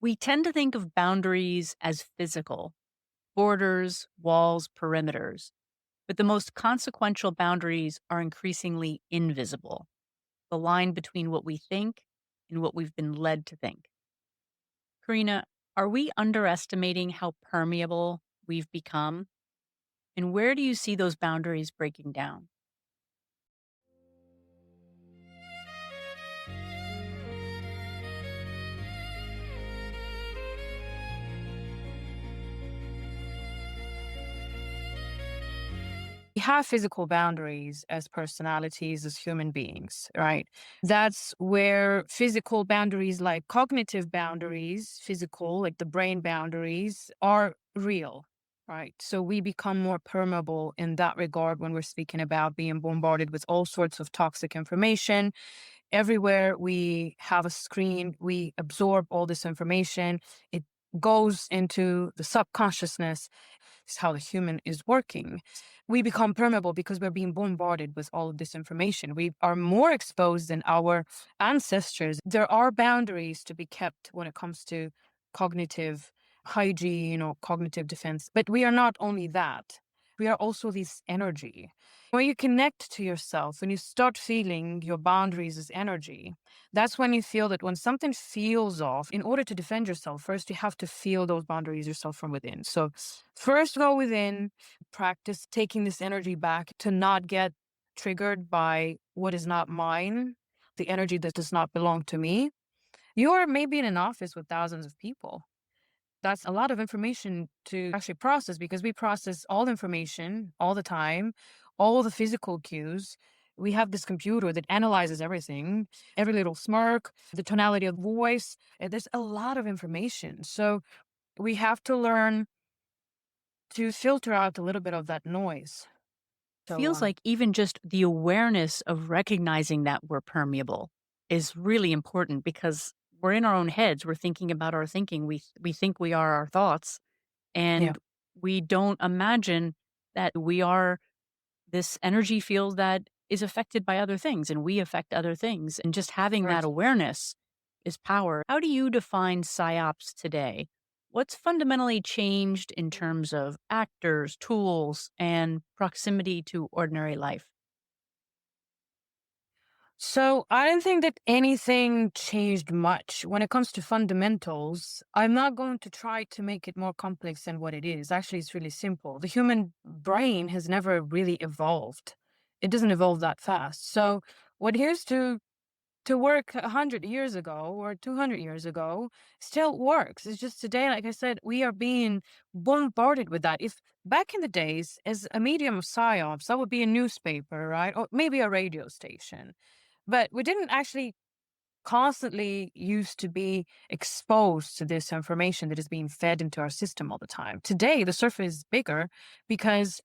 We tend to think of boundaries as physical borders, walls, perimeters, but the most consequential boundaries are increasingly invisible, the line between what we think and what we've been led to think. Karina, are we underestimating how permeable we've become? And where do you see those boundaries breaking down? We have physical boundaries as personalities, as human beings, right? That's where physical boundaries, like cognitive boundaries, physical, like the brain boundaries, are real, right? So we become more permeable in that regard when we're speaking about being bombarded with all sorts of toxic information. Everywhere we have a screen, we absorb all this information. It goes into the subconsciousness. It's how the human is working. We become permeable because we're being bombarded with all of this information. We are more exposed than our ancestors. There are boundaries to be kept when it comes to cognitive hygiene or cognitive defense. But we are not only that, we are also this energy. When you connect to yourself, when you start feeling your boundaries as energy, that's when you feel that when something feels off, in order to defend yourself, first you have to feel those boundaries yourself from within. So first go within, practice taking this energy back to not get triggered by what is not mine, the energy that does not belong to me. You're maybe in an office with thousands of people. That's a lot of information to actually process because we process all information all the time, all the physical cues. We have this computer that analyzes everything, every little smirk, the tonality of voice. There's a lot of information. So we have to learn to filter out a little bit of that noise. So, Feels like even just the awareness of recognizing that we're permeable is really important because we're in our own heads. We're thinking about our thinking. We think we are our thoughts, yeah, and we don't imagine that we are this energy field that is affected by other things and we affect other things. And just having that right. awareness is power. How do you define PSYOPs today? What's fundamentally changed in terms of actors, tools, and proximity to ordinary life? So I don't think that anything changed much when it comes to fundamentals. I'm not going to try to make it more complex than what it is. Actually, it's really simple. The human brain has never really evolved. It doesn't evolve that fast. So what used to work 100 years ago or 200 years ago still works. It's just today, like I said, we are being bombarded with that. If back in the days, as a medium of psyops, that would be a newspaper, right? Or maybe a radio station. But we didn't actually constantly used to be exposed to this information that is being fed into our system all the time. Today, the surface is bigger because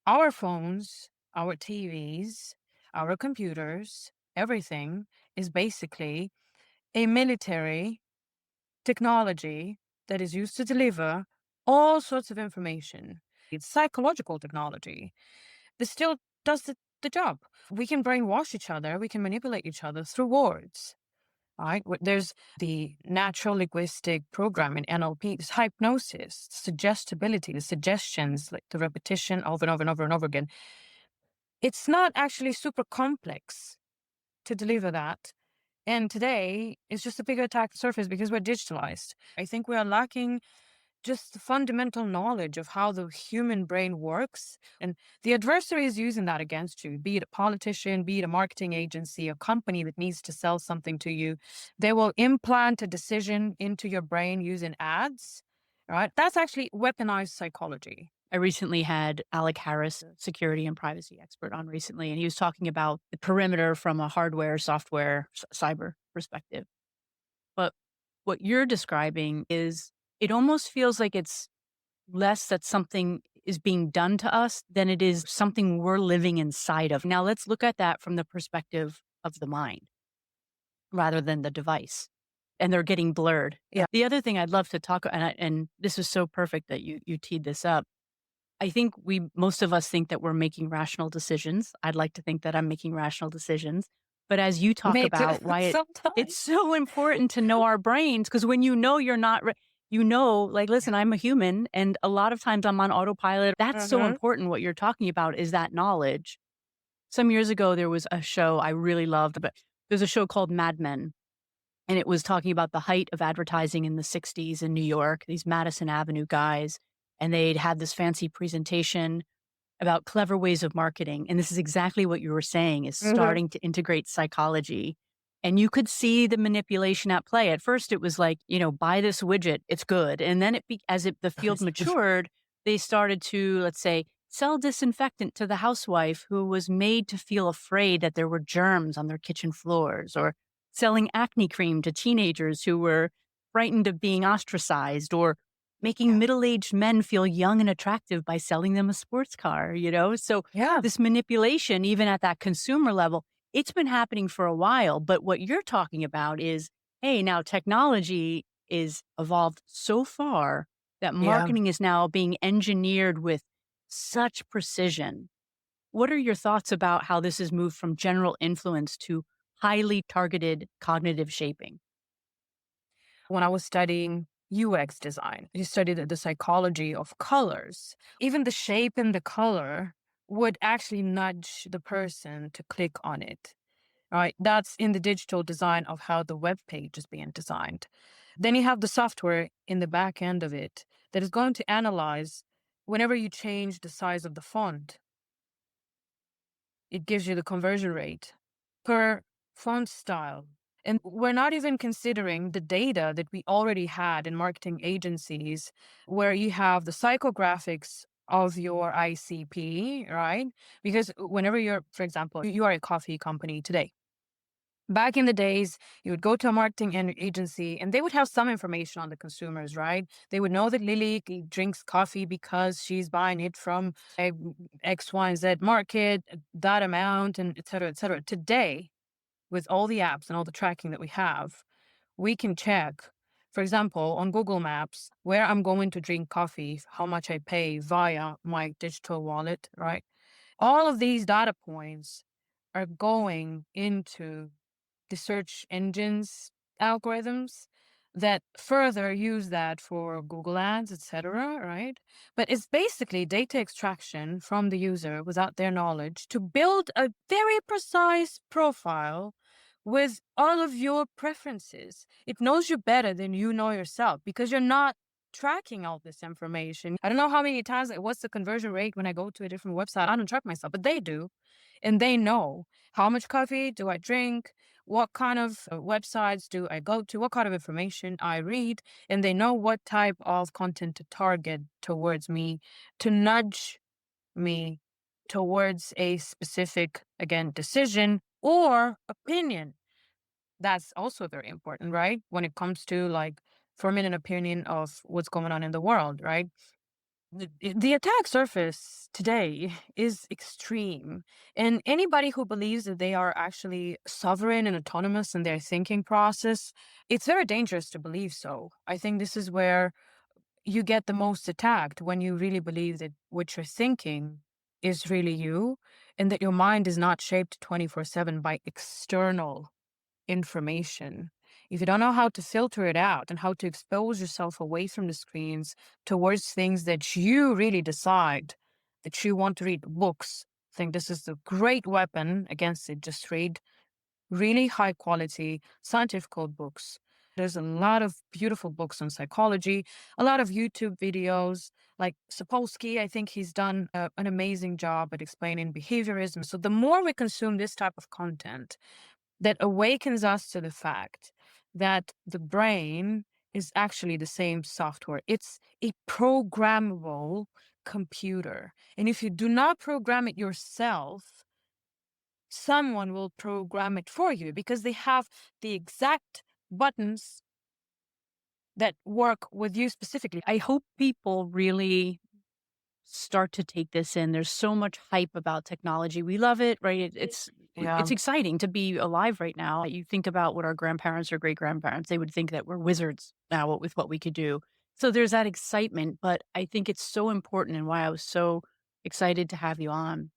our phones, our TVs, our computers, everything is basically a military technology that is used to deliver all sorts of information. It's psychological technology that still does the job. We can brainwash each other, we can manipulate each other through words. Right? There's the natural linguistic programming, NLP, there's hypnosis, suggestibility, the suggestions, like the repetition over and over and over and over again. It's not actually super complex to deliver that. And today, it's just a bigger attack surface because we're digitalized. I think we are lacking just the fundamental knowledge of how the human brain works. And the adversary is using that against you, be it a politician, be it a marketing agency, a company that needs to sell something to you. They will implant a decision into your brain using ads. Right? That's actually weaponized psychology. I recently had Alec Harris, a security and privacy expert, on recently, and he was talking about the perimeter from a hardware, software, cyber perspective. But what you're describing is it almost feels like it's less that something is being done to us than it is something we're living inside of. Now, let's look at that from the perspective of the mind rather than the device. And they're getting blurred. Yeah. The other thing I'd love to talk, and this is so perfect that you teed this up. I think most of us think that we're making rational decisions. I'd like to think that I'm making rational decisions, But as you talk Me too, about why it's sometimes. so important to know our brains, because when you know you're not like, "Listen, I'm a human, and a lot of times I'm on autopilot." That's so Mhm. important, what you're talking about is that knowledge. Some years ago, there was a show I really loved, but there's a show called Mad Men, and it was talking about the height of advertising in the '60s in New York, these Madison Avenue guys, and they'd had this fancy presentation about clever ways of marketing, and this is exactly what you were saying, is Mhm. starting to integrate psychology, and you could see the manipulation at play. At first, it was like, "Buy this widget, it's good," and then the field matured, they started to, let's say, sell disinfectant to the housewife who was made to feel afraid that there were germs on their kitchen floors, or selling acne cream to teenagers who were frightened of being ostracized, or making Yeah. middle-aged men feel young and attractive by selling them a sports car, you know? So Yeah. this manipulation, even at that consumer level, it's been happening for a while. But what you're talking about is, hey, now technology is evolved so far that Yeah. marketing is now being engineered with such precision. What are your thoughts about how this has moved from general influence to highly targeted cognitive shaping? When I was studying UX design, you studied the psychology of colors. Even the shape and the color would actually nudge the person to click on it. Right? That's in the digital design of how the web page is being designed. Then you have the software in the back end of it that is going to analyze whenever you change the size of the font, it gives you the conversion rate per font style. And we're not even considering the data that we already had in marketing agencies, where you have the psychographics of your ICP, right? Because whenever you're, for example, you are a coffee company today. Back in the days, you would go to a marketing agency and they would have some information on the consumers, right? They would know that Lily drinks coffee because she's buying it from a X, Y, and Z market, that amount, and et cetera, et cetera. Today, with all the apps and all the tracking that we have, we can check, for example, on Google Maps, where I'm going to drink coffee, how much I pay via my digital wallet, right? All of these data points are going into the search engines algorithms that further use that for Google Ads, etc., right? But it's basically data extraction from the user without their knowledge to build a very precise profile with all of your preferences. It knows you better than you know yourself because you're not tracking all this information. I don't know how many times, what's the conversion rate when I go to a different website? I don't track myself, but they do. And they know how much coffee do I drink, what kind of websites do I go to, what kind of information I read, and they know what type of content to target towards me to nudge me towards a specific, again, decision or opinion. That's also very important, right? When it comes to like forming an opinion of what's going on in the world, right? The attack surface today is extreme. And anybody who believes that they are actually sovereign and autonomous in their thinking process, it's very dangerous to believe so. I think this is where you get the most attacked, when you really believe that what you're thinking is really you and that your mind is not shaped 24/7 by external information. If you don't know how to filter it out and how to expose yourself away from the screens towards things that you really decide that you want to read, books, I think this is a great weapon against it. Just read really high quality scientific books. There's a lot of beautiful books on psychology, a lot of YouTube videos like Sapolsky. I think he's done an amazing job at explaining behaviorism. So the more we consume this type of content, that awakens us to the fact that the brain is actually the same software. It's a programmable computer. And if you do not program it yourself, someone will program it for you because they have the exact buttons that work with you specifically. I hope people really start to take this in. There's so much hype about technology. We love it, right? It's Yeah. exciting to be alive right now. You think about what our grandparents or great grandparents, they would think that we're wizards now with what we could do. So there's that excitement, but I think it's so important, and why I was so excited to have you on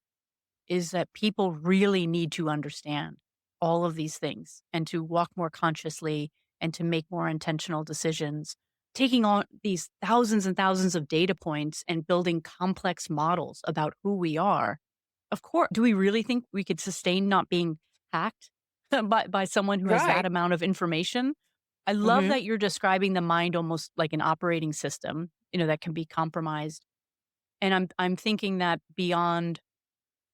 is that people really need to understand. all of these things and to walk more consciously and to make more intentional decisions, taking on these thousands and thousands of data points and building complex models about who we are. Of course, do we really think we could sustain not being hacked by someone who has that Right. amount of information? I love Hmm. that you're describing the mind almost like an operating system, that can be compromised. And I'm thinking that beyond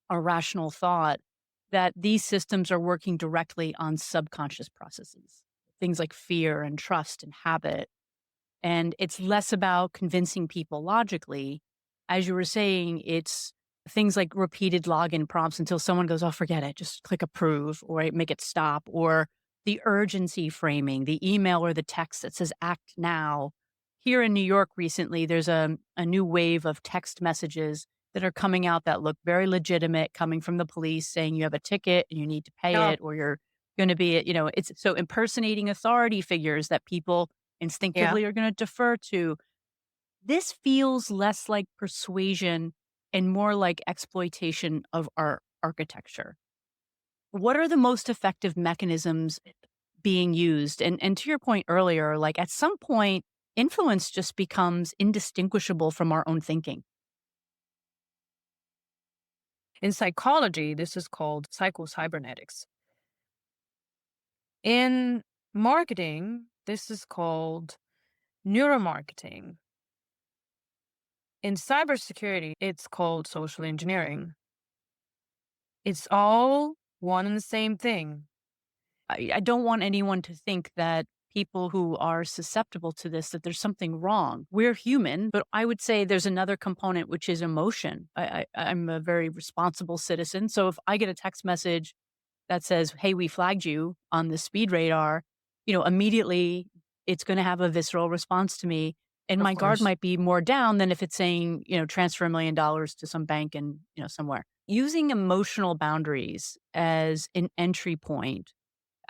a rational thought, that these systems are working directly on subconscious processes, things like fear and trust and habit. And it's less about convincing people logically. As you were saying, it's things like repeated login prompts until someone goes, oh, forget it, just click approve or make it stop, or the urgency framing, the email or the text that says act now. Here in New York recently, there's a new wave of text messages that are coming out that look very legitimate, coming from the police saying you have a ticket and you need to pay Oh, it, or you're going to be, it's so impersonating authority figures that people yeah. instinctively are going to defer to. This feels less like persuasion and more like exploitation of our architecture. What are the most effective mechanisms being used? And to your point earlier, like at some point, influence just becomes indistinguishable from our own thinking. In psychology, this is called Psycho-Cybernetics. In marketing, this is called neuromarketing. In cybersecurity, it's called social engineering. It's all one and the same thing. I don't want anyone to think that people who are susceptible to this, that there's something wrong. We're human, but I would say there's another component, which is emotion. I'm a very responsible citizen. So if I get a text message that says, hey, we flagged you on the speed radar, immediately it's going to have a visceral response to me. And Of my guard course. might be more down than if it's saying, transfer $1 million to some bank and, somewhere. Using emotional boundaries as an entry point,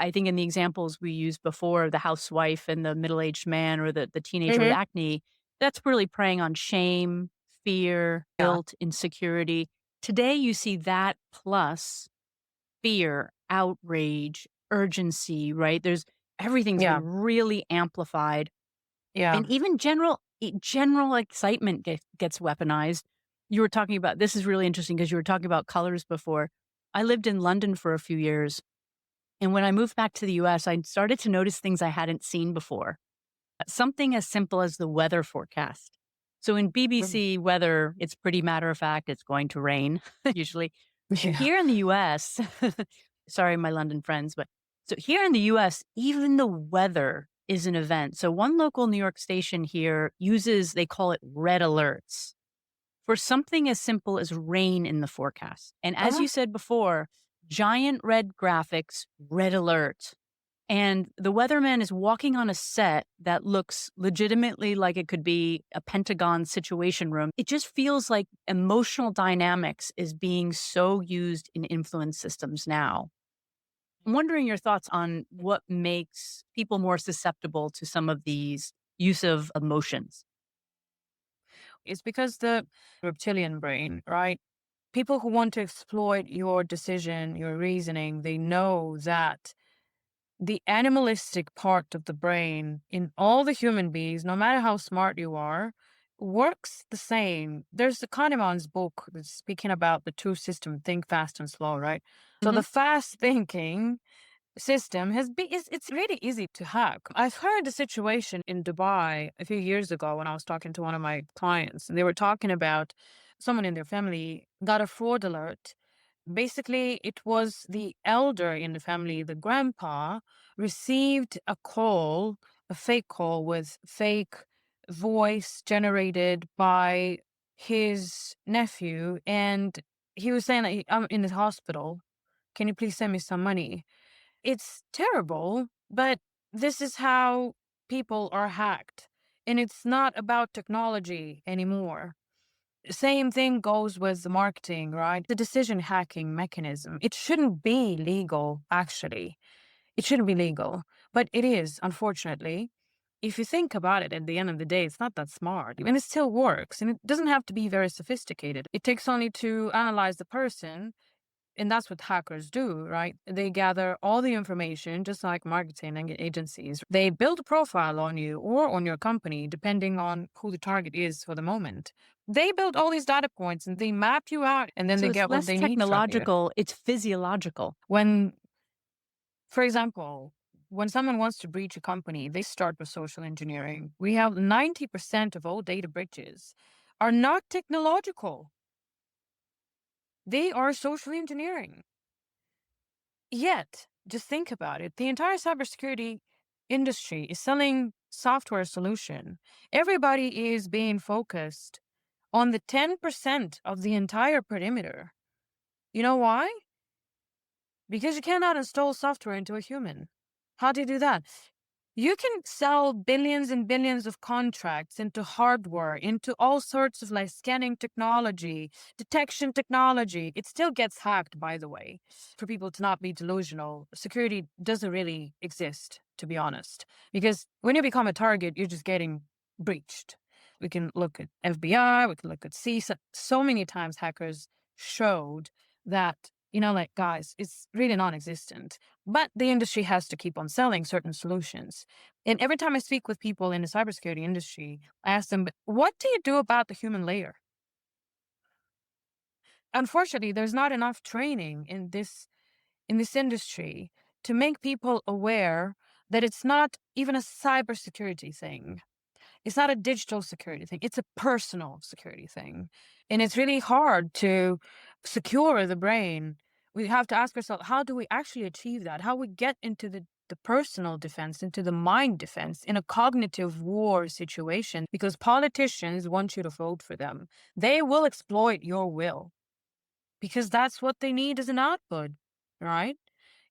I think in the examples we used before, the housewife and the middle-aged man or the teenager with Hmm. acne, that's really preying on shame, fear, Yeah. guilt, insecurity. Today, you see that plus fear, outrage, urgency, right? Everything's Yeah. been really amplified, Yeah. and even general excitement gets weaponized. You were talking about this is really interesting because you were talking about colors before. I lived in London for a few years, and when I moved back to the US, I started to notice things I hadn't seen before. Something as simple as the weather forecast. So in Mhm. BBC weather, it's pretty matter of fact, it's going to rain usually. Yeah. Here in the US, sorry, my London friends, but so here in the US, even the weather is an event. So one local New York station here uses, they call it red alerts for something as simple as rain in the forecast. And as Uh-huh. you said before, giant red graphics, red alert. And the weatherman is walking on a set that looks legitimately like it could be a Pentagon situation room. It just feels like emotional dynamics is being so used in influence systems now. I'm wondering your thoughts on what makes people more susceptible to some of these use of emotions. It's because the reptilian brain, right? People who want to exploit your decision, your reasoning, they know that the animalistic part of the brain in all the human beings, no matter how smart you are, works the same. There's the Kahneman's book that's speaking about the two system, think fast and slow, right? So Hmm. the fast thinking system has been it's really easy to hack. I've heard a situation in Dubai a few years ago when I was talking to one of my clients, and they were talking about someone in their family got a fraud alert. Basically, it was the elder in the family, the grandpa, received a call, a fake call with fake voice generated by his nephew, and he was saying that I'm in the hospital. Can you please send me some money? It's terrible, but this is how people are hacked. And it's not about technology anymore. Same thing goes with the marketing, right? The decision hacking mechanism. It shouldn't be legal, actually. It shouldn't be legal, but it is, unfortunately. If you think about it, at the end of the day, it's not that smart. And it still works. And it doesn't have to be very sophisticated. It takes only to analyze the person And that's what hackers do, right? They gather all the information, just like marketing agencies. They build a profile on you or on your company, depending on who the target is for the moment. They build all these data points and they map you out, and then So they it's get what less they need from you. technological, it's physiological. When, for example, when someone wants to breach a company, they start with social engineering. We have 90% of all data breaches are not technological, they are social engineering. Yet, just think about it. The entire cybersecurity industry is selling software solution. Everybody is being focused on the 10% of the entire perimeter. You know why? Because you cannot install software into a human. How do you do that? You can sell billions and billions of contracts into hardware, into all sorts of like scanning technology, detection technology. It still gets hacked, by the way. For people to not be delusional, security doesn't really exist, to be honest. Because when you become a target, you're just getting breached. We can look at FBI, we can look at CISA. So many times hackers showed that, like, guys, it's really non existent. But the industry has to keep on selling certain solutions. And every time I speak with people in the cybersecurity industry, I ask them, "But what do you do about the human layer?" Unfortunately, there's not enough training in this industry to make people aware that it's not even a cybersecurity thing. It's not a digital security thing. It's a personal security thing. And it's really hard to secure the brain. We have to ask ourselves, how do we actually achieve that? How we get into the personal defense, into the mind defense in a cognitive war situation? Because politicians want you to vote for them. They will exploit your will because that's what they need as an output, right?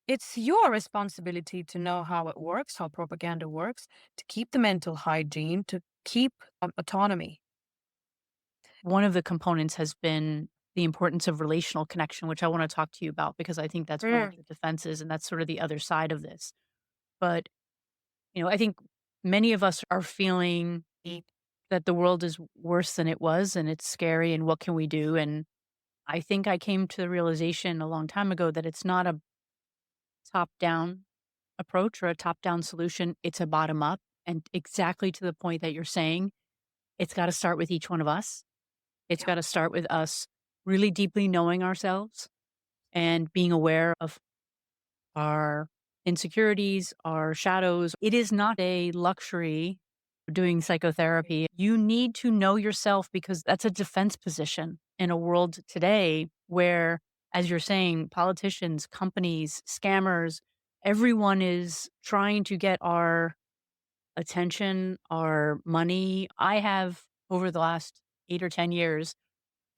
It's your responsibility to know how it works, how propaganda works, to keep the mental hygiene, to keep autonomy. One of the components has been the importance of relational connection, which I want to talk to you about because I think that's one of Mm. the defenses and that's sort of the other side of this. But, I think many of us are feeling that the world is worse than it was and it's scary and what can we do? And I think I came to the realization a long time ago that it's not a top down approach or a top down solution, it's a bottom up. And exactly to the point that you're saying, it's got to start with each one of us. It's Yeah. got to start with us really deeply knowing ourselves and being aware of our insecurities, our shadows. It is not a luxury doing psychotherapy. You need to know yourself because that's a defense position in a world today where, as you're saying, politicians, companies, scammers, everyone is trying to get our attention, our money. I have, over the last 8 or 10 years,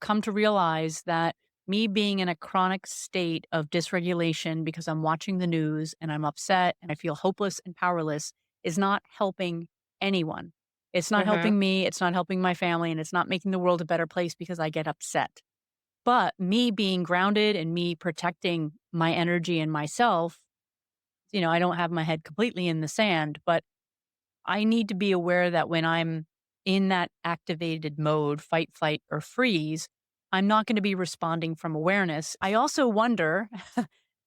come to realize that me being in a chronic state of dysregulation because I'm watching the news and I'm upset and I feel hopeless and powerless is not helping anyone. It's not Uh-huh. helping me, it's not helping my family, and it's not making the world a better place because I get upset. But me being grounded and me protecting my energy and myself, I don't have my head completely in the sand, but I need to be aware that when I'm in that activated mode, fight, flight, or freeze, I'm not going to be responding from awareness. I also wonder,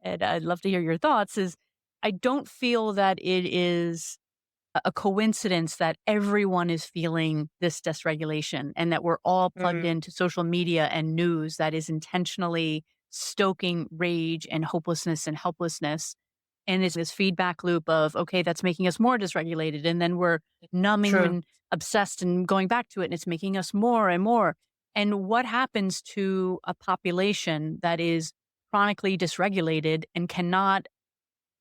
and I'd love to hear your thoughts, is I don't feel that it is a coincidence that everyone is feeling this dysregulation and that we're all plugged Mm. into social media and news that is intentionally stoking rage and hopelessness and helplessness. And it's this feedback loop of, okay, that's making us more dysregulated. And then we're numbing True. and obsessed and going back to it. And it's making us more and more. And what happens to a population that is chronically dysregulated and cannot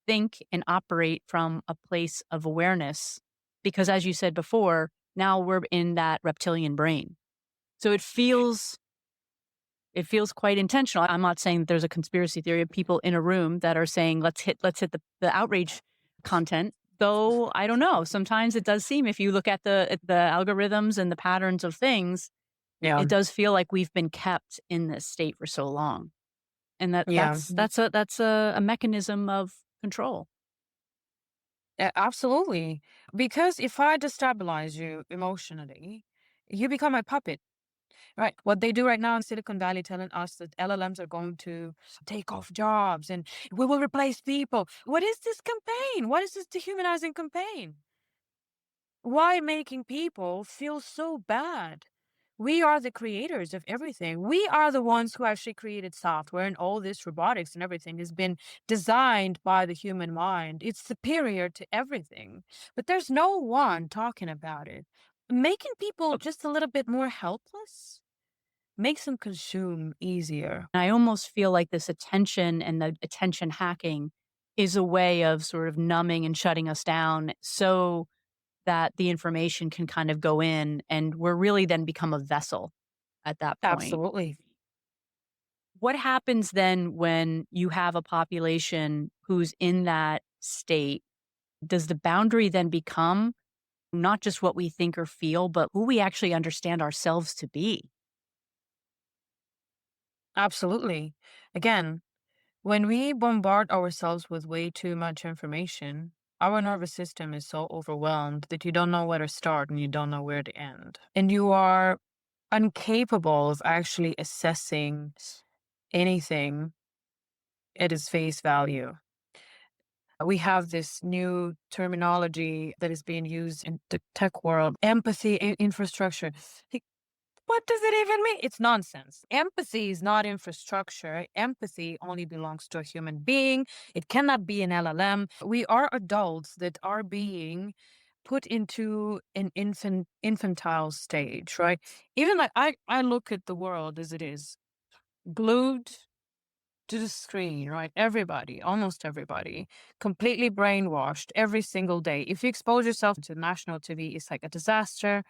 think and operate from a place of awareness? Because as you said before, now we're in that reptilian brain. So it feels quite intentional. I'm not saying that there's a conspiracy theory of people in a room that are saying, let's hit the outrage content. Though I don't know. Sometimes it does seem if you look at the algorithms and the patterns of things, Yeah. it does feel like we've been kept in this state for so long. And that Yeah. that's that's a that's a mechanism of control. Absolutely. Because if I destabilize you emotionally, you become my puppet. Right. What they do right now in Silicon Valley telling us that LLMs are going to take off jobs and we will replace people. What is this campaign? What is this dehumanizing campaign? Why making people feel so bad? We are the creators of everything. We are the ones who actually created software, and all this robotics and everything has been designed by the human mind. It's superior to everything. But there's no one talking about it. Making people just a little bit more helpless makes them consume easier. I almost feel like this attention and the attention hacking is a way of sort of numbing and shutting us down so that the information can kind of go in and we're really then become a vessel at that point. Absolutely. What happens then when you have a population who's in that state? Does the boundary then become not just what we think or feel, but who we actually understand ourselves to be? Absolutely. Again, when we bombard ourselves with way too much information, our nervous system is so overwhelmed that you don't know where to start and you don't know where to end. And you are incapable of actually assessing anything at its face value. We have this new terminology that is being used in the tech world, empathy infrastructure. Like, what does it even mean? It's nonsense. Empathy is not infrastructure. Empathy only belongs to a human being. It cannot be an LLM. We are adults that are being put into an infantile stage, right? Even like I look at the world as it is, glued to the screen, right? Everybody, almost everybody, completely brainwashed every single day. If you expose yourself to national TV, it's like a disaster.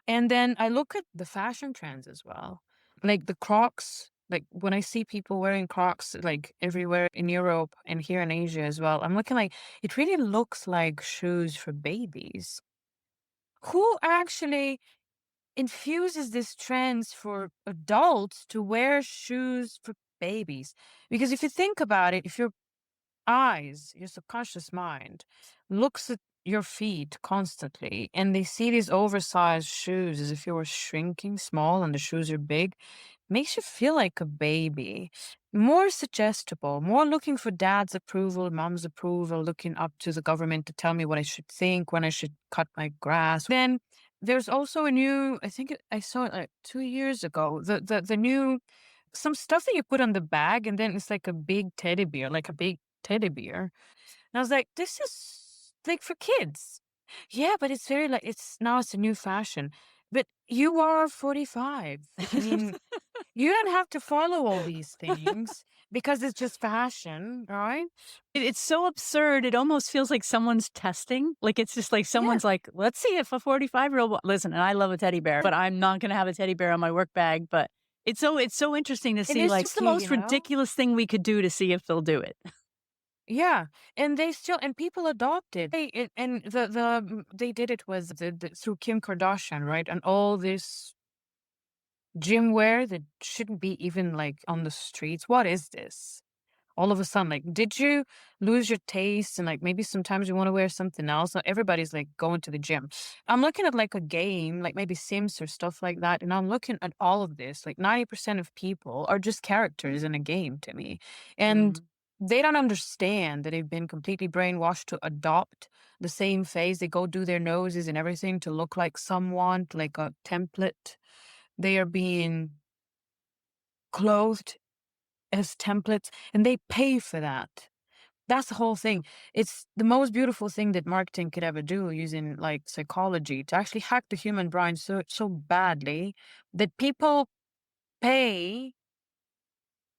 And then I look at the fashion trends as well. Like the Crocs, like when I see people wearing Crocs like everywhere in Europe and here in Asia as well, I'm looking like it really looks like shoes for babies. Who actually infuses this trends for adults to wear shoes for babies? Because if you think about it, if your eyes, your subconscious mind, looks at your feet constantly and they see these oversized shoes as if you were shrinking small and the shoes are big, makes you feel like a baby. More suggestible, more looking for dad's approval, mom's approval, looking up to the government to tell me what I should think, when I should cut my grass. Then there's also a new, I saw it like 2 years ago, the new some stuff that you put on the bag and then it's like a big teddy bear, like a big teddy bear. And I was like, this is like for kids. Yeah, but it's very like it's a new fashion. But you are 45. I mean, you don't have to follow all these things because it's just fashion, right? It's so absurd. It almost feels like someone's testing. Like it's just like Yeah. someone's like, let's see if a 45-year-old listen, and I love a teddy bear, but I'm not gonna have a teddy bear on my work bag. But it's so interesting to It see is like just the cute, you most know? ridiculous thing we could do to see if they'll do it. Yeah, and they still and people adopted. And they did it was through Kim Kardashian, right? And all this gym wear that shouldn't be even like on the streets. What is this? All of a sudden, like, did you lose your taste? And like maybe sometimes you want to wear something else. Not everybody's like going to the gym. I'm looking at like a game, like maybe Sims or stuff like that. And I'm looking at all of this. Like 90% of people are just characters in a game to me. And Mm. they don't understand that they've been completely brainwashed to adopt the same face. They go do their noses and everything to look like someone, like a template. They are being clothed as templates and they pay for that. That's the whole thing. It's the most beautiful thing that marketing could ever do using like psychology to actually hack the human brain so badly that people pay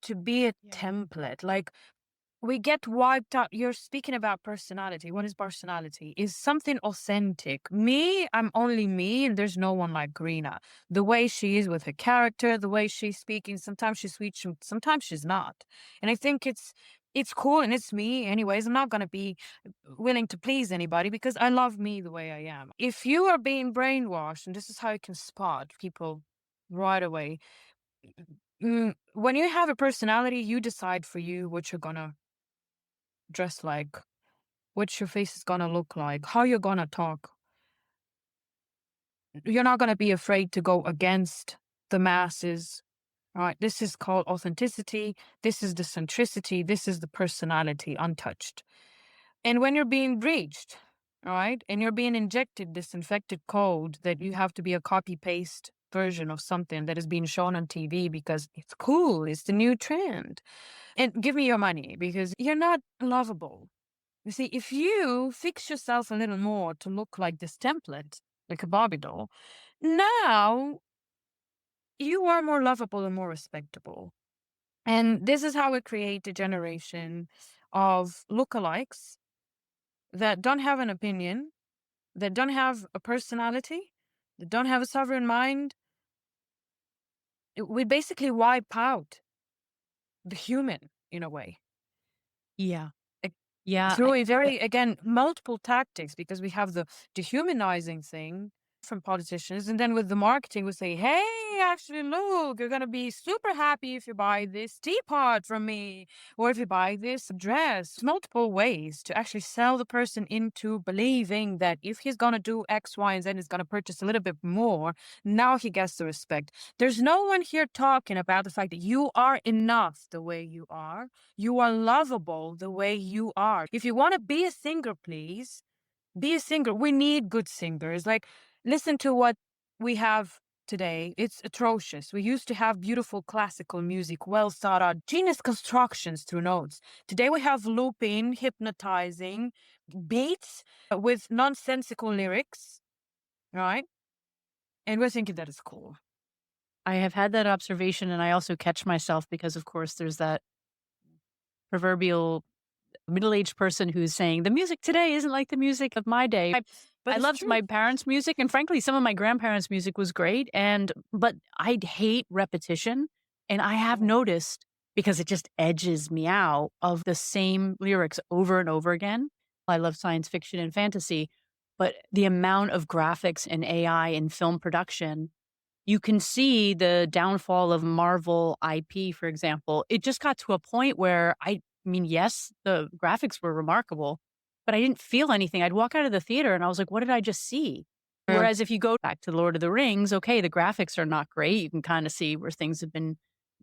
to be a Yeah. template. Like we get wiped out. You're speaking about personality. What is personality? Is something authentic. Me, I'm only me, and there's no one like Rena. The way she is with her character, the way she's speaking, sometimes she's sweet, sometimes she's not. And I think it's cool and it's me anyways. I'm not gonna be willing to please anybody because I love me the way I am. If you are being brainwashed, and this is how you can spot people right away. When you have a personality, you decide for you what you're gonna dress like, what your face is gonna look like, how you're gonna talk. You're not gonna be afraid to go against the masses. All right. This is called authenticity. This is the centricity. This is the personality untouched. And when you're being breached, all right, and you're being injected this infected code that you have to be a copy paste version of something that is being shown on TV because it's cool, it's the new trend. And give me your money because you're not lovable. You see, if you fix yourself a little more to look like this template, like a Barbie doll, now you are more lovable and more respectable. And this is how we create a generation of lookalikes that don't have an opinion, that don't have a personality, that don't have a sovereign mind. We basically wipe out the human in a way. Yeah. Like, Yeah. through a very, again, multiple tactics because we have the dehumanizing thing from politicians. And then with the marketing, we say, hey, actually, look, you're going to be super happy if you buy this teapot from me or if you buy this dress. Multiple ways to actually sell the person into believing that if he's going to do X, Y, and Z, he's going to purchase a little bit more. Now he gets the respect. There's no one here talking about the fact that you are enough the way you are. You are lovable the way you are. If you want to be a singer, please be a singer. We need good singers. Like, listen to what we have today. It's atrocious. We used to have beautiful classical music, well thought out, genius constructions through notes. Today we have looping, hypnotizing beats with nonsensical lyrics, right? And we're thinking that is cool. I have had that observation, and I also catch myself because, of course, there's that proverbial middle-aged person who's saying, "The music today isn't like the music of my day." But I it's loved true. my parents' music, and frankly, some of my grandparents' music was great, but I hate repetition, and I have Mhm. noticed, because it just edges me out, of the same lyrics over and over again. I love science fiction and fantasy, but the amount of graphics and AI in film production, you can see the downfall of Marvel IP, for example. It just got to a point where I mean, yes, the graphics were remarkable, but I didn't feel anything. I'd walk out of the theater and I was like, "What did I just see?" Mm. Whereas if you go back to Lord of the Rings, okay, the graphics are not great. You can kinda see where things have been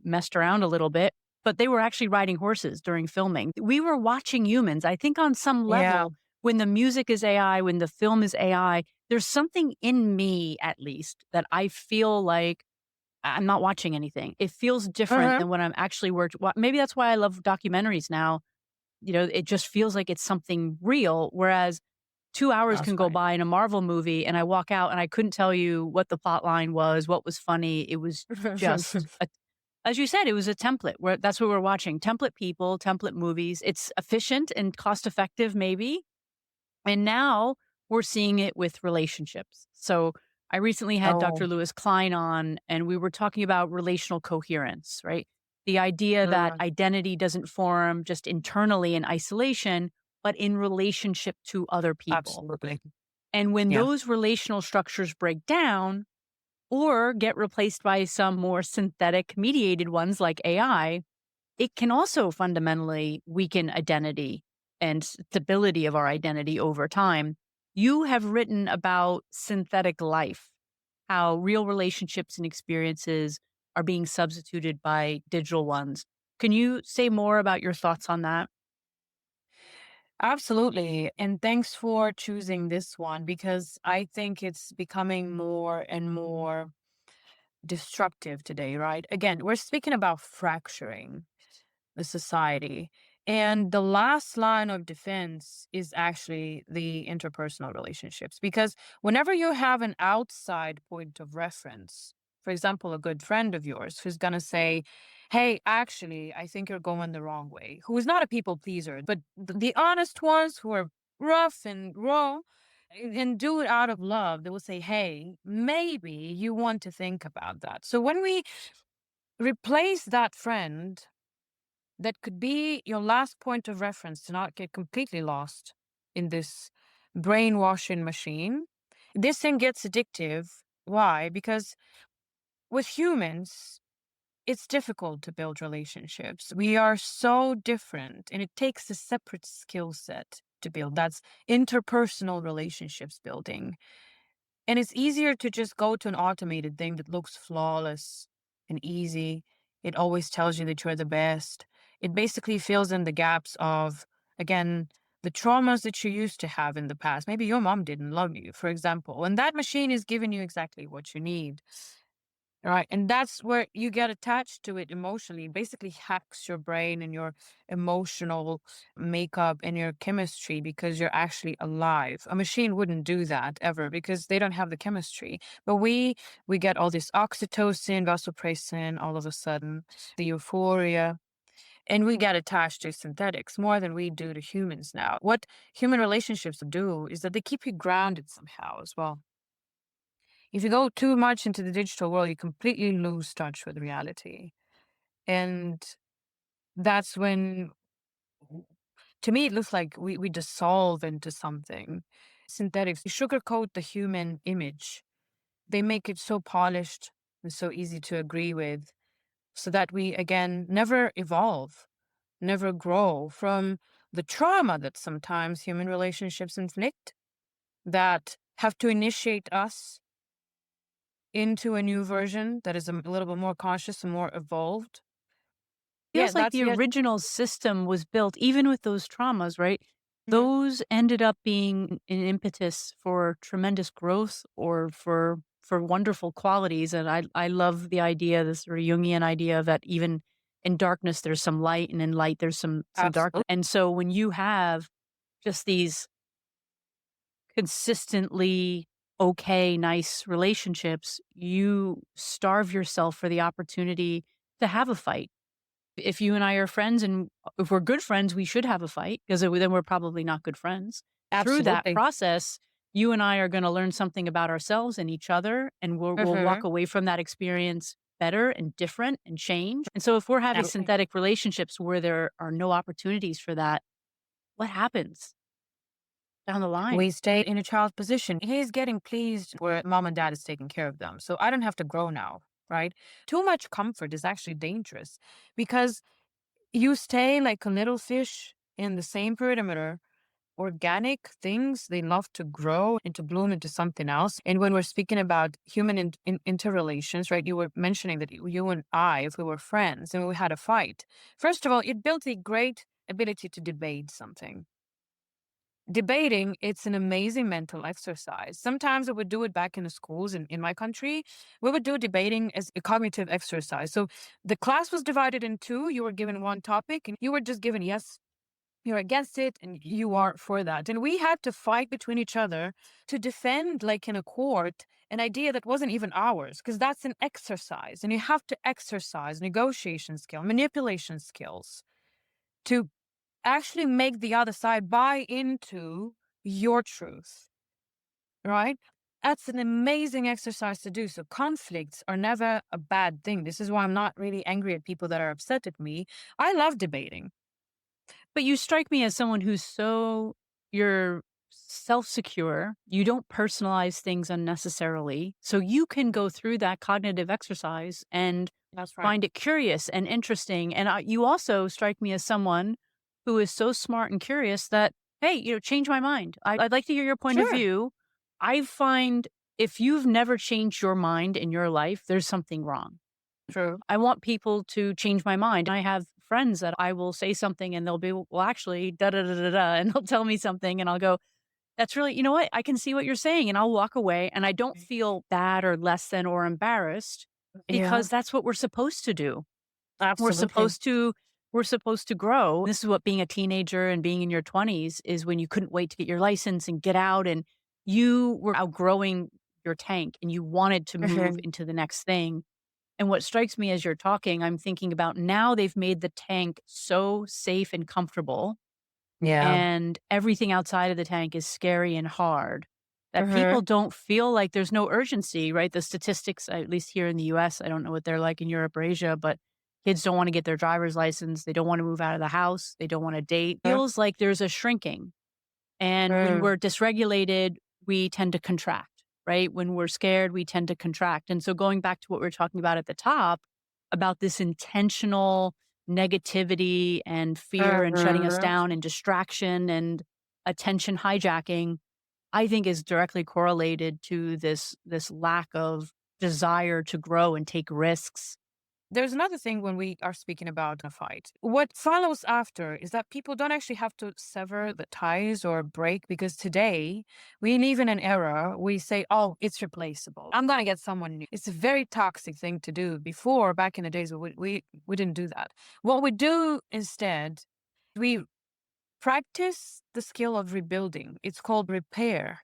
messed around a little bit, but they were actually riding horses during filming. We were watching humans. I think on some Yeah. level, when the music is AI, when the film is AI, there's something in me, at least, that I feel like I'm not watching anything. It feels different Uh-huh. than when I'm actually maybe that's why I love documentaries now. It just feels like it's something real, whereas 2 hours That's can go right. by in a Marvel movie, and I walk out and I couldn't tell you what the plot line was, what was funny. It was just a as you said, it was a template where that's what we're watching. Template people, template movies. It's efficient and cost effective, maybe, and now we're seeing it with relationships. So I recently had Oh. Dr. Lewis Klein on, and we were talking about relational coherence, right? The idea that Mm, identity doesn't form just internally in isolation, but in relationship to other people. absolutely. And when Yeah. those relational structures break down or get replaced by some more synthetic mediated ones like AI, it can also fundamentally weaken identity and stability of our identity over time. You have written about synthetic life, how real relationships and experiences are being substituted by digital ones. Can you say more about your thoughts on that? Absolutely. And thanks for choosing this one because I think it's becoming more and more destructive today, right? Again, we're speaking about fracturing the society. And the last line of defense is actually the interpersonal relationships. Because whenever you have an outside point of reference, for example, a good friend of yours who's going to say, hey, actually, I think you're going the wrong way, who is not a people pleaser, but the honest ones who are rough and raw and do it out of love, they will say, hey, maybe you want to think about that. So when we replace that friend that could be your last point of reference to not get completely lost in this brainwashing machine. This thing gets addictive. Why? Because with humans, it's difficult to build relationships. We are so different, and it takes a separate skill set to build. That's interpersonal relationships building. And it's easier to just go to an automated thing that looks flawless and easy. It always tells you that you're the best. It basically fills in the gaps of, again, the traumas that you used to have in the past. Maybe your mom didn't love you, for example, and that machine is giving you exactly what you need. Right. And that's where you get attached to it emotionally. It basically hacks your brain and your emotional makeup and your chemistry because you're actually alive. A machine wouldn't do that ever because they don't have the chemistry. But we get all this oxytocin, vasopressin all of a sudden, the euphoria, and we get attached to synthetics more than we do to humans now. What human relationships do is that they keep you grounded somehow as well. If you go too much into the digital world, you completely lose touch with reality. And that's when, to me, it looks like we dissolve into something. Synthetics sugarcoat the human image. They make it so polished and so easy to agree with, so that we, again, never evolve, never grow from the trauma that sometimes human relationships inflict that have to initiate us into a new version that is a little bit more conscious and more evolved. Yeah, Feels like that's the yet original system was built even with those traumas, right? Mhm. Those ended up being an impetus for tremendous growth or for wonderful qualities, and I love the idea, this sort of Jungian idea that even in darkness there's some light, and in light there's some darkness. Absolutely. And so when you have just these consistently okay, nice relationships, you starve yourself for the opportunity to have a fight. If you and I are friends and if we're good friends, we should have a fight because then we're probably not good friends. Through that Absolutely. process, you and I are going to learn something about ourselves and each other, and we'll walk Mhm. away from that experience better and different and change. And so, if we're having Absolutely. synthetic relationships where there are no opportunities for that, what happens down the line? We stay in a child's position. He's getting pleased where mom and dad is taking care of them. So I don't have to grow now, right? Too much comfort is actually dangerous because you stay like a little fish in the same perimeter. Organic things, they love to grow and to bloom into something else. And when we're speaking about human interrelations, right, you were mentioning that you and I, if we were friends and we had a fight, first of all, it built a great ability to debate something. Debating, it's an amazing mental exercise. Sometimes I would do it back in the schools in my country. We would do debating as a cognitive exercise. So the class was divided in two. You were given one topic and you were just given yes, you're against it and you are for that. And we had to fight between each other to defend, like in a court, an idea that wasn't even ours, because that's an exercise. And you have to exercise negotiation skill, manipulation skills to actually make the other side buy into your truth, right? That's an amazing exercise to do. So conflicts are never a bad thing. This is why I'm not really angry at people that are upset at me. I love debating. But you strike me as someone who's so you're self-secure, you don't personalize things unnecessarily, so you can go through that cognitive exercise and That's right. find it curious and interesting, and you also strike me as someone who is so smart and curious that, "Hey, change my mind. I'd like to hear your point of Sure. view." I find if you've never changed your mind in your life, there's something wrong. True. I want people to change my mind. I have friends that I will say something and they'll be, well, actually, da da da da da, and they'll tell me something, and I'll go, that's really, you know what? I can see what you're saying. And I'll walk away and I don't feel bad or less than or embarrassed Yeah, because that's what we're supposed to do. We're absolutely. supposed to, we're supposed to grow. This is what being a teenager and being in your 20s is when you couldn't wait to get your license and get out and you were outgrowing your tank and you wanted to move Mhm. into the next thing. And what strikes me as you're talking, I'm thinking about now they've made the tank so safe and comfortable, Yeah. and everything outside of the tank is scary and hard that people Mhm. don't feel like there's no urgency, right? The statistics, at least here in the US, I don't know what they're like in Europe or Asia, but kids don't want to get their driver's license. They don't want to move out of the house. They don't want to date. Mhm. Feels like there's a shrinking. And when Mm. we're dysregulated, we tend to contract, right? When we're scared, we tend to contract. And so going back to what we were talking about at the top, about this intentional negativity and fear and shutting us Mhm. down and distraction and attention hijacking, I think is directly correlated to this lack of desire to grow and take risks. There's another thing when we are speaking about a fight. What follows after is that people don't actually have to sever the ties or break because today we live in an era we say, oh, it's replaceable. I'm going to get someone new. It's a very toxic thing to do. Before, back in the days, we didn't do that. What we do instead, we practice the skill of rebuilding. It's called repair.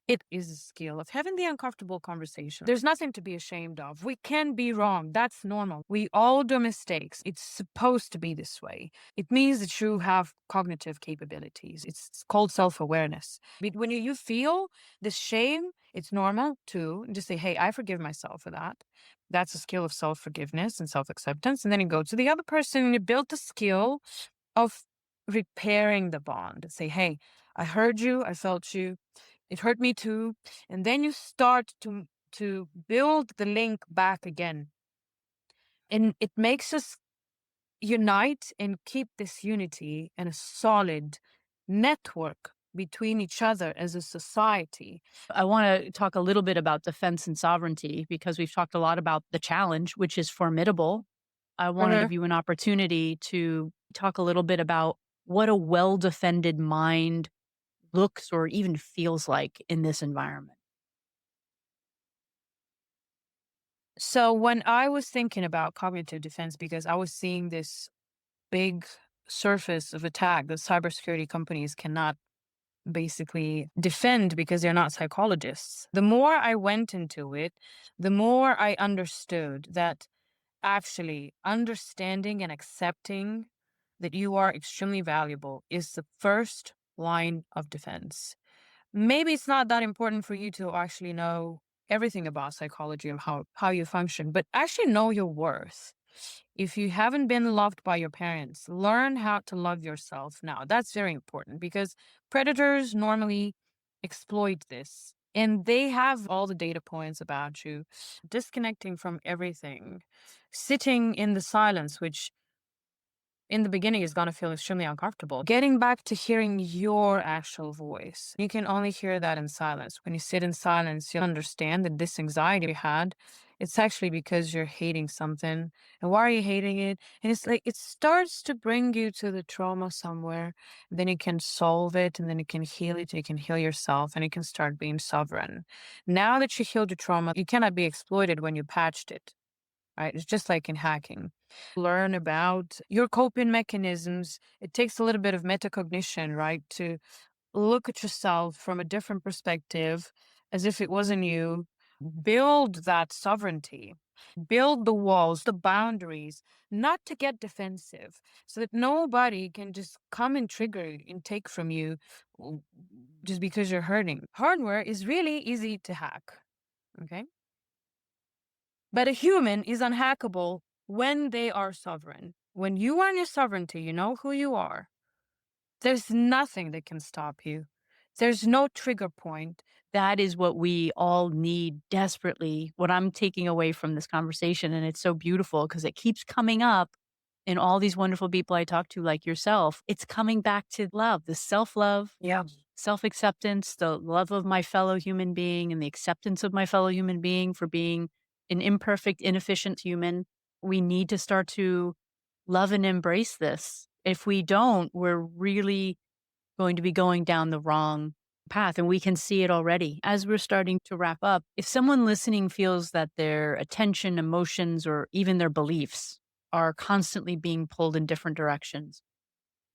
It is a skill of having the uncomfortable conversation. There's nothing to be ashamed of. We can be wrong. That's normal. We all do mistakes. It's supposed to be this way. It means that you have cognitive capabilities. It's called self awareness. But when you feel this shame, it's normal to just say, hey, I forgive myself for that. That's a skill of self forgiveness and self acceptance. And then you go to the other person and you build the skill of repairing the bond. Say, hey, I heard you. I felt you. It hurt me too. And then you start to build the link back again. And it makes us unite and keep this unity and a solid network between each other as a society. I want to talk a little bit about defense and sovereignty because we've talked a lot about the challenge, which is formidable. I want to Mhm. give you an opportunity to talk a little bit about what a well defended mind looks or even feels like in this environment. So when I was thinking about cognitive defense, because I was seeing this big surface of attack that cybersecurity companies cannot basically defend because they're not psychologists. The more I went into it, the more I understood that actually understanding and accepting that you are extremely valuable is the first line of defense. Maybe it's not that important for you to actually know everything about psychology and how you function, but actually know your worth. If you haven't been loved by your parents, learn how to love yourself now. That's very important because predators normally exploit this and they have all the data points about you. Disconnecting from everything, sitting in the silence, which in the beginning is going to feel extremely uncomfortable. Getting back to hearing your actual voice. You can only hear that in silence. When you sit in silence, you'll understand that this anxiety you had, it's actually because you're hating something. And why are you hating it? And it's like it starts to bring you to the trauma somewhere. Then you can solve it and then you can heal it. You can heal yourself and you can start being sovereign. Now that you healed your trauma, you cannot be exploited when you patched it, right? It's just like in hacking. Learn about your coping mechanisms. It takes a little bit of metacognition, right? To look at yourself from a different perspective as if it wasn't you. Build that sovereignty. Build the walls, the boundaries, not to get defensive, so that nobody can just come and trigger and take from you w- just because you're hurting. Hardware is really easy to hack. Okay. But a human is unhackable when they are sovereign. When you are in your sovereignty, you know who you are. There's nothing that can stop you. There's no trigger point. That is what we all need desperately. What I'm taking away from this conversation, and it's so beautiful because it keeps coming up in all these wonderful people I talk to, like yourself. It's coming back to love, the self love, Yeah. self acceptance, the love of my fellow human being, and the acceptance of my fellow human being for being an imperfect, inefficient human. We need to start to love and embrace this. If we don't, we're really going to be going down the wrong path. And we can see it already. As we're starting to wrap up, if someone listening feels that their attention, emotions, or even their beliefs are constantly being pulled in different directions,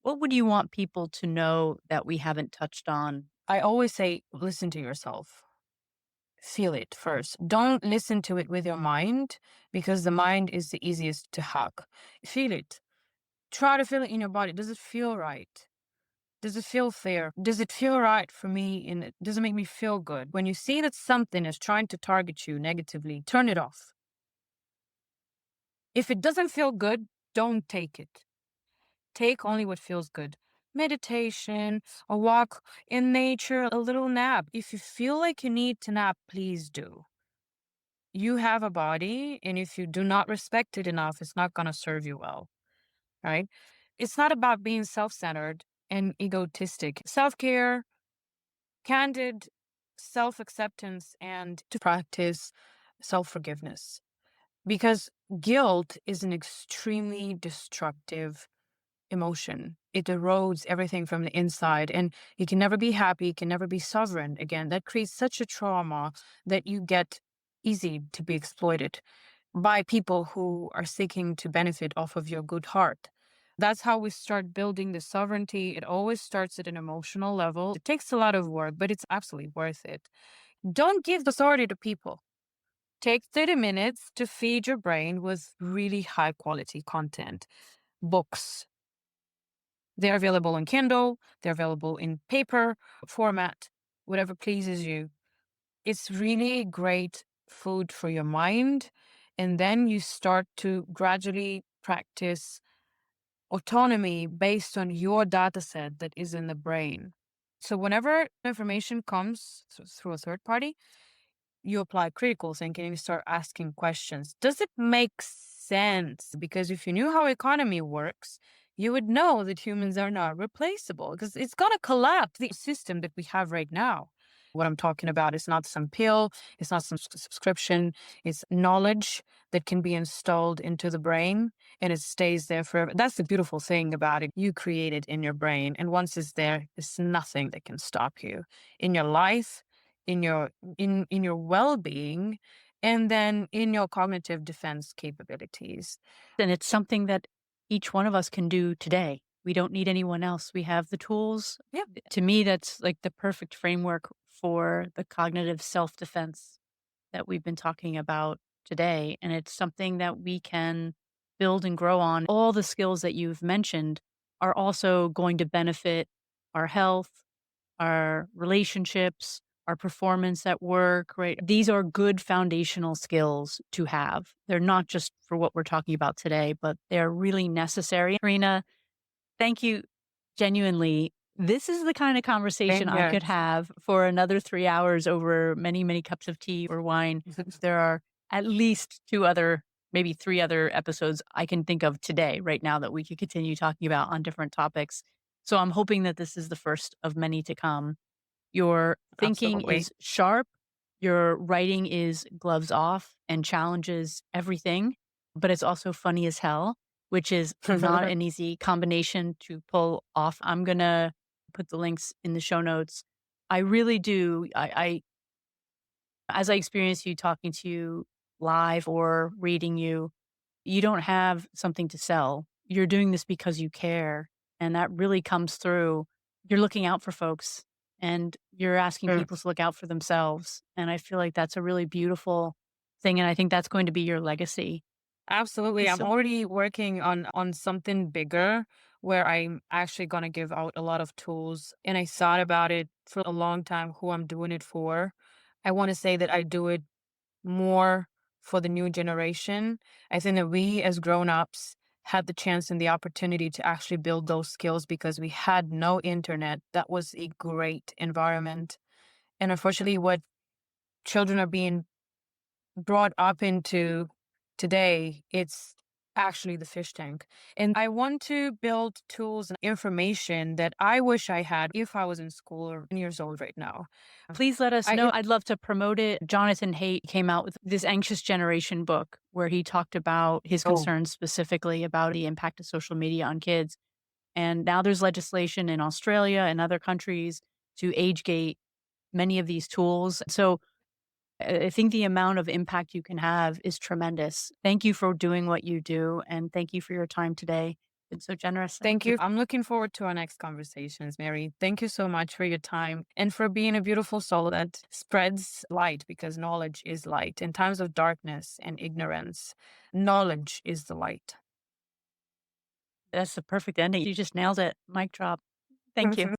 what would you want people to know that we haven't touched on? I always say, listen to yourself. Feel it first. Don't listen to it with your mind because the mind is the easiest to hack. Feel it. Try to feel it in your body. Does it feel right? Does it feel fair? Does it feel right for me? And does it make me feel good? When you see that something is trying to target you negatively, turn it off. If it doesn't feel good, don't take it. Take only what feels good. Meditation, a walk in nature, a little nap. If you feel like you need to nap, please do. You have a body, and if you do not respect it enough, it's not going to serve you well, right? It's not about being self centered and egotistic. Self care candid self acceptance and to practice self forgiveness. Because guilt is an extremely destructive emotion. It erodes everything from the inside, and you can never be happy, you can never be sovereign again. That creates such a trauma that you get easy to be exploited by people who are seeking to benefit off of your good heart. That's how we start building the sovereignty. It always starts at an emotional level. It takes a lot of work, but it's absolutely worth it. Don't give the authority to people. Take 30 minutes to feed your brain with really high quality content. Books. They're available on Kindle, they're available in paper format, whatever pleases you. It's really great food for your mind. And then you start to gradually practice autonomy based on your data set that is in the brain. So, whenever information comes through a third party, you apply critical thinking and you start asking questions. Does it make sense? Because if you knew how economy works, you would know that humans are not replaceable because it's going to collapse the system that we have right now. What I'm talking about is not some pill, it's not some subscription, it's knowledge that can be installed into the brain and it stays there forever. That's the beautiful thing about it. You create it in your brain, and once it's there, there's nothing that can stop you in your life, in your in your well-being, and then in your cognitive defense capabilities. And it's something that each one of us can do today. We don't need anyone else. We have the tools. Yeah, To me, that's like the perfect framework for the cognitive self defense that we've been talking about today. And it's something that we can build and grow on. All the skills that you've mentioned are also going to benefit our health, our relationships, our performance at work, right? These are good foundational skills to have. They're not just for what we're talking about today, but they're really necessary. Karina, thank you genuinely. This is the kind of conversation same I here. could have for another 3 hours over many, many cups of tea or wine. There are at least 2 other, maybe 3 other episodes I can think of today, right now, that we could continue talking about on different topics. So I'm hoping that this is the first of many to come. Your thinking Absolutely. is sharp, your writing is gloves off and challenges everything, but it's also funny as hell, which is not an easy combination to pull off. I'm gonna put the links in the show notes. I really do. I as I experience you talking to you live or reading you, you don't have something to sell. You're doing this because you care, and that really comes through. You're looking out for folks, and you're asking Mm, people to look out for themselves, and I feel like that's a really beautiful thing, and I think that's going to be your legacy. absolutely. I'm So already working on something bigger where I'm actually going to give out a lot of tools. And I thought about it for a long time who I'm doing it for. I want to say that I do it more for the new generation. I think that we as grown-ups had the chance and the opportunity to actually build those skills because we had no internet. That was a great environment. And unfortunately, what children are being brought up into today, it's actually the fish tank. And I want to build tools and information that I wish I had if I was in school or 10 years old right now. please let us I know. I'd love to promote it. Jonathan Haidt came out with this Anxious Generation book where he talked about his oh, concerns specifically about the impact of social media on kids. And now there's legislation in Australia and other countries to age gate many of these tools. So I think the amount of impact you can have is tremendous. Thank you for doing what you do, and thank you for your time today. Been so generous. thank Thank you. you. I'm looking forward to our next conversations, Mary. Thank you so much for your time and for being a beautiful soul that spreads light because knowledge is light. In times of darkness and ignorance, knowledge is the light. That's the perfect ending. You just nailed it. Mic drop. Thank you.